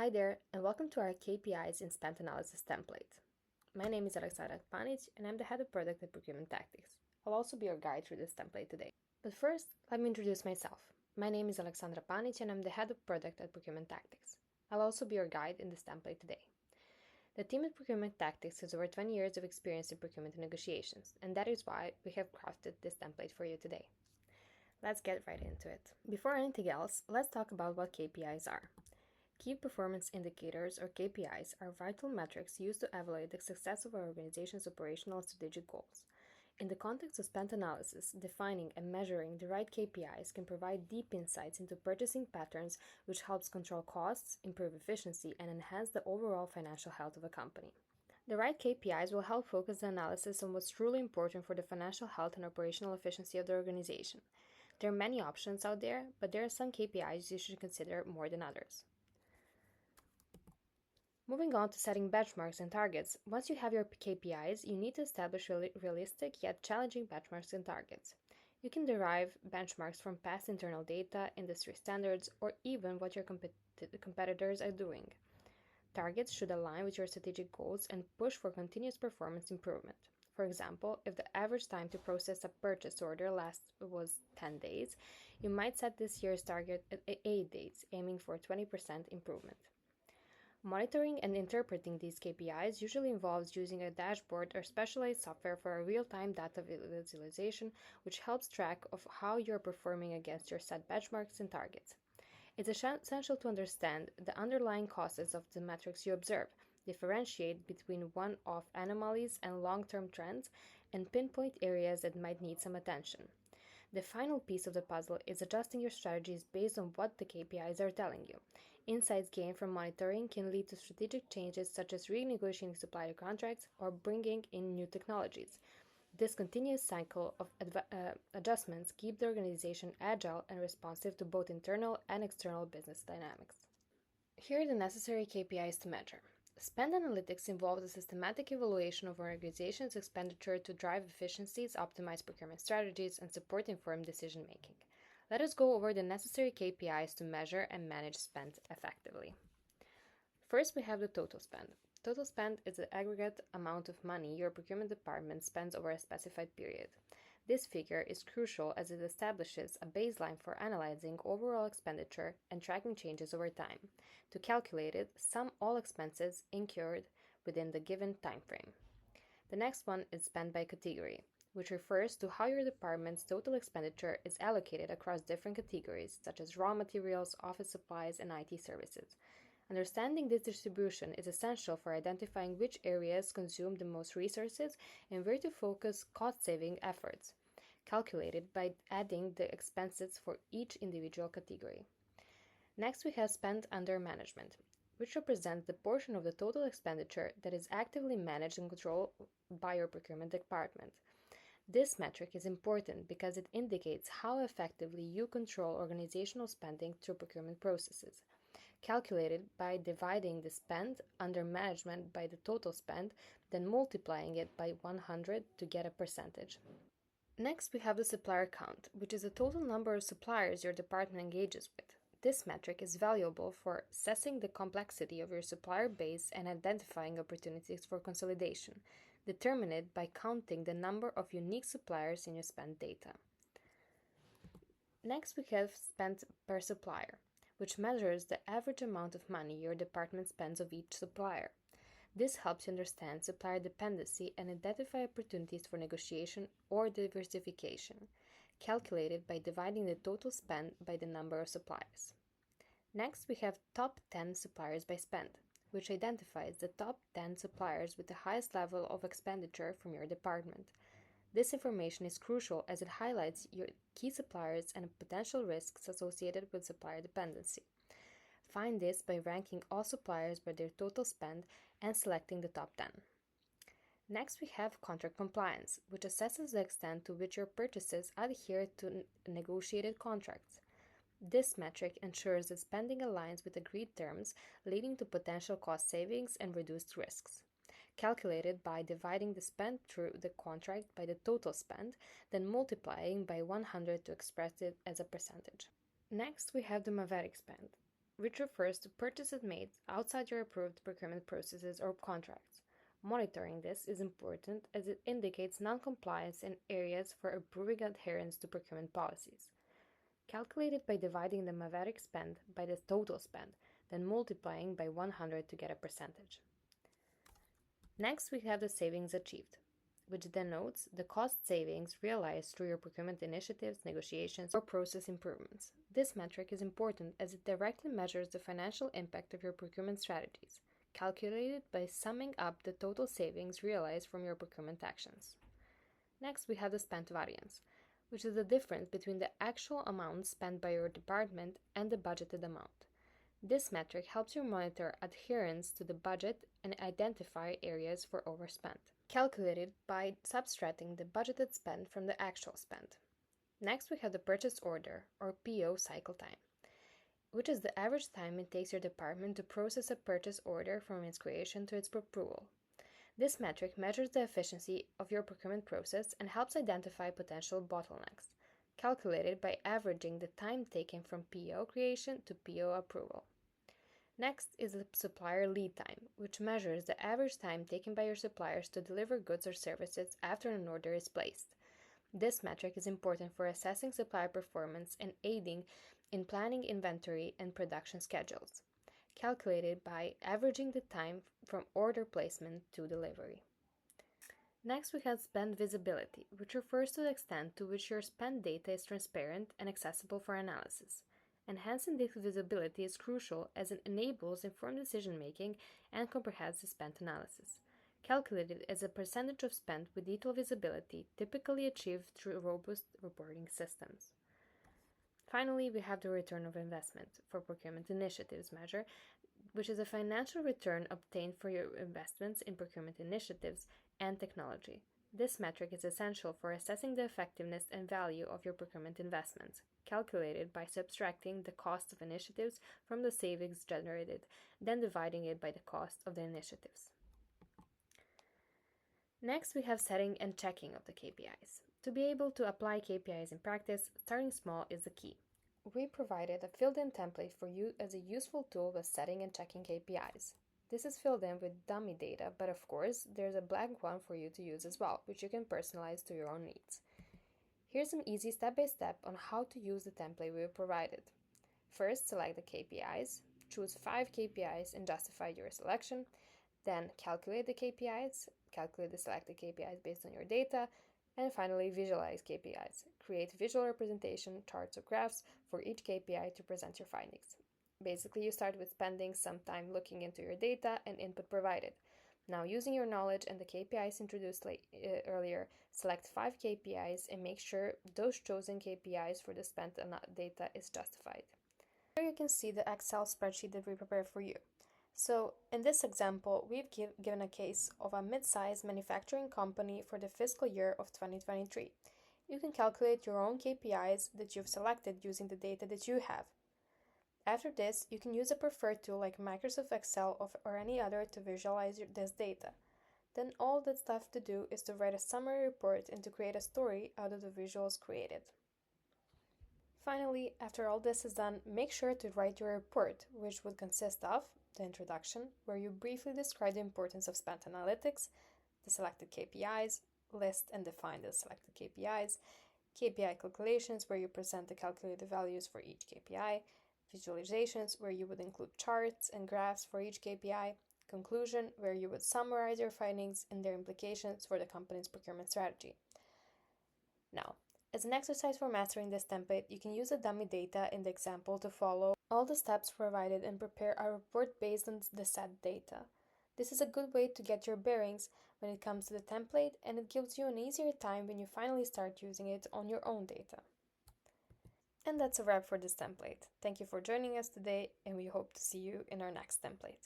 Hi there, and welcome to our KPIs in Spend Analysis template. My name is Aleksandra Panic, and I'm the head of product at Procurement Tactics. I'll also be your guide through this template today. But first, let me introduce myself. My name is Aleksandra Panic, and I'm the head of product at Procurement Tactics. I'll also be your guide in this template today. The team at Procurement Tactics has over 20 years of experience in procurement and negotiations, and that is why we have crafted this template for you today. Let's get right into it. Before anything else, let's talk about what KPIs are. Key performance indicators, or KPIs, are vital metrics used to evaluate the success of our organization's operational and strategic goals. In the context of spend analysis, defining and measuring the right KPIs can provide deep insights into purchasing patterns, which helps control costs, improve efficiency, and enhance the overall financial health of a company. The right KPIs will help focus the analysis on what's truly important for the financial health and operational efficiency of the organization. There are many options out there, but there are some KPIs you should consider more than others. Moving on to setting benchmarks and targets, once you have your KPIs, you need to establish realistic yet challenging benchmarks and targets. You can derive benchmarks from past internal data, industry standards, or even what your competitors are doing. Targets should align with your strategic goals and push for continuous performance improvement. For example, if the average time to process a purchase order was 10 days, you might set this year's target at 8 days, aiming for 20% improvement. Monitoring and interpreting these KPIs usually involves using a dashboard or specialized software for a real-time data visualization, which helps track of how you're performing against your set benchmarks and targets. It's essential to understand the underlying causes of the metrics you observe, differentiate between one-off anomalies and long-term trends, and pinpoint areas that might need some attention. The final piece of the puzzle is adjusting your strategies based on what the KPIs are telling you. Insights gained from monitoring can lead to strategic changes such as renegotiating supplier contracts or bringing in new technologies. This continuous cycle of adjustments keeps the organization agile and responsive to both internal and external business dynamics. Here are the necessary KPIs to measure. Spend analytics involves a systematic evaluation of an organization's expenditure to drive efficiencies, optimize procurement strategies, and support informed decision-making. Let us go over the necessary KPIs to measure and manage spend effectively. First, we have the total spend. Total spend is the aggregate amount of money your procurement department spends over a specified period. This figure is crucial as it establishes a baseline for analyzing overall expenditure and tracking changes over time. To calculate it, sum all expenses incurred within the given time frame. The next one is spend by category, which refers to how your department's total expenditure is allocated across different categories, such as raw materials, office supplies, and IT services. Understanding this distribution is essential for identifying which areas consume the most resources and where to focus cost-saving efforts, calculated by adding the expenses for each individual category. Next, we have spend under management, which represents the portion of the total expenditure that is actively managed and controlled by your procurement department. This metric is important because it indicates how effectively you control organizational spending through procurement processes. Calculated by dividing the spend under management by the total spend, then multiplying it by 100 to get a percentage. Next, we have the supplier count, which is the total number of suppliers your department engages with. This metric is valuable for assessing the complexity of your supplier base and identifying opportunities for consolidation, determined by counting the number of unique suppliers in your spend data. Next, we have spend per supplier, which measures the average amount of money your department spends of each supplier. This helps you understand supplier dependency and identify opportunities for negotiation or diversification, calculated by dividing the total spend by the number of suppliers. Next, we have top 10 suppliers by spend, which identifies the top 10 suppliers with the highest level of expenditure from your department. This information is crucial as it highlights your key suppliers and potential risks associated with supplier dependency. Find this by ranking all suppliers by their total spend and selecting the top 10. Next, we have contract compliance, which assesses the extent to which your purchases adhere to negotiated contracts. This metric ensures that spending aligns with agreed terms, leading to potential cost savings and reduced risks. Calculated by dividing the spend through the contract by the total spend, then multiplying by 100 to express it as a percentage. Next, we have the maverick spend, which refers to purchases made outside your approved procurement processes or contracts. Monitoring this is important as it indicates non-compliance in areas for approving adherence to procurement policies. Calculated by dividing the Maverick spend by the total spend, then multiplying by 100 to get a percentage. Next, we have the savings achieved, which denotes the cost savings realized through your procurement initiatives, negotiations, or process improvements. This metric is important as it directly measures the financial impact of your procurement strategies, calculated by summing up the total savings realized from your procurement actions. Next, we have the spent variance, which is the difference between the actual amount spent by your department and the budgeted amount. This metric helps you monitor adherence to the budget and identify areas for overspend, calculated by subtracting the budgeted spend from the actual spend. Next, we have the purchase order, or PO cycle time, which is the average time it takes your department to process a purchase order from its creation to its approval. This metric measures the efficiency of your procurement process and helps identify potential bottlenecks, calculated by averaging the time taken from PO creation to PO approval. Next is the supplier lead time, which measures the average time taken by your suppliers to deliver goods or services after an order is placed. This metric is important for assessing supplier performance and aiding in planning inventory and production schedules, calculated by averaging the time from order placement to delivery. Next, we have spend visibility, which refers to the extent to which your spend data is transparent and accessible for analysis. Enhancing this visibility is crucial as it enables informed decision-making and comprehensive spend analysis, calculated as a percentage of spend with detailed visibility, typically achieved through robust reporting systems. Finally, we have the return of investment for procurement initiatives measure, which is a financial return obtained for your investments in procurement initiatives and technology. This metric is essential for assessing the effectiveness and value of your procurement investments, calculated by subtracting the cost of initiatives from the savings generated, then dividing it by the cost of the initiatives. Next, we have setting and checking of the KPIs. To be able to apply KPIs in practice, starting small is the key. We provided a filled-in template for you as a useful tool with setting and checking KPIs. This is filled in with dummy data, but of course, there's a blank one for you to use as well, which you can personalize to your own needs. Here's some easy step-by-step on how to use the template we provided. First, select the KPIs, choose 5 KPIs and justify your selection, then calculate the KPIs, calculate the selected KPIs based on your data, and finally visualize KPIs. Create visual representation, charts or graphs for each KPI to present your findings. Basically, you start with spending some time looking into your data and input provided. Now, using your knowledge and the KPIs introduced earlier, select 5 KPIs and make sure those chosen KPIs for the spent data is justified. Here you can see the Excel spreadsheet that we prepared for you. So, in this example, we've given a case of a mid-sized manufacturing company for the fiscal year of 2023. You can calculate your own KPIs that you've selected using the data that you have. After this, you can use a preferred tool like Microsoft Excel or any other to visualize this data. Then all that's left to do is to write a summary report and to create a story out of the visuals created. Finally, after all this is done, make sure to write your report, which would consist of the introduction, where you briefly describe the importance of spend analytics, the selected KPIs, list and define the selected KPIs, KPI calculations, where you present the calculated values for each KPI, visualizations, where you would include charts and graphs for each KPI, conclusion, where you would summarize your findings and their implications for the company's procurement strategy. Now, as an exercise for mastering this template, you can use the dummy data in the example to follow all the steps provided and prepare a report based on the set data. This is a good way to get your bearings when it comes to the template, and it gives you an easier time when you finally start using it on your own data. And that's a wrap for this template. Thank you for joining us today, and we hope to see you in our next template.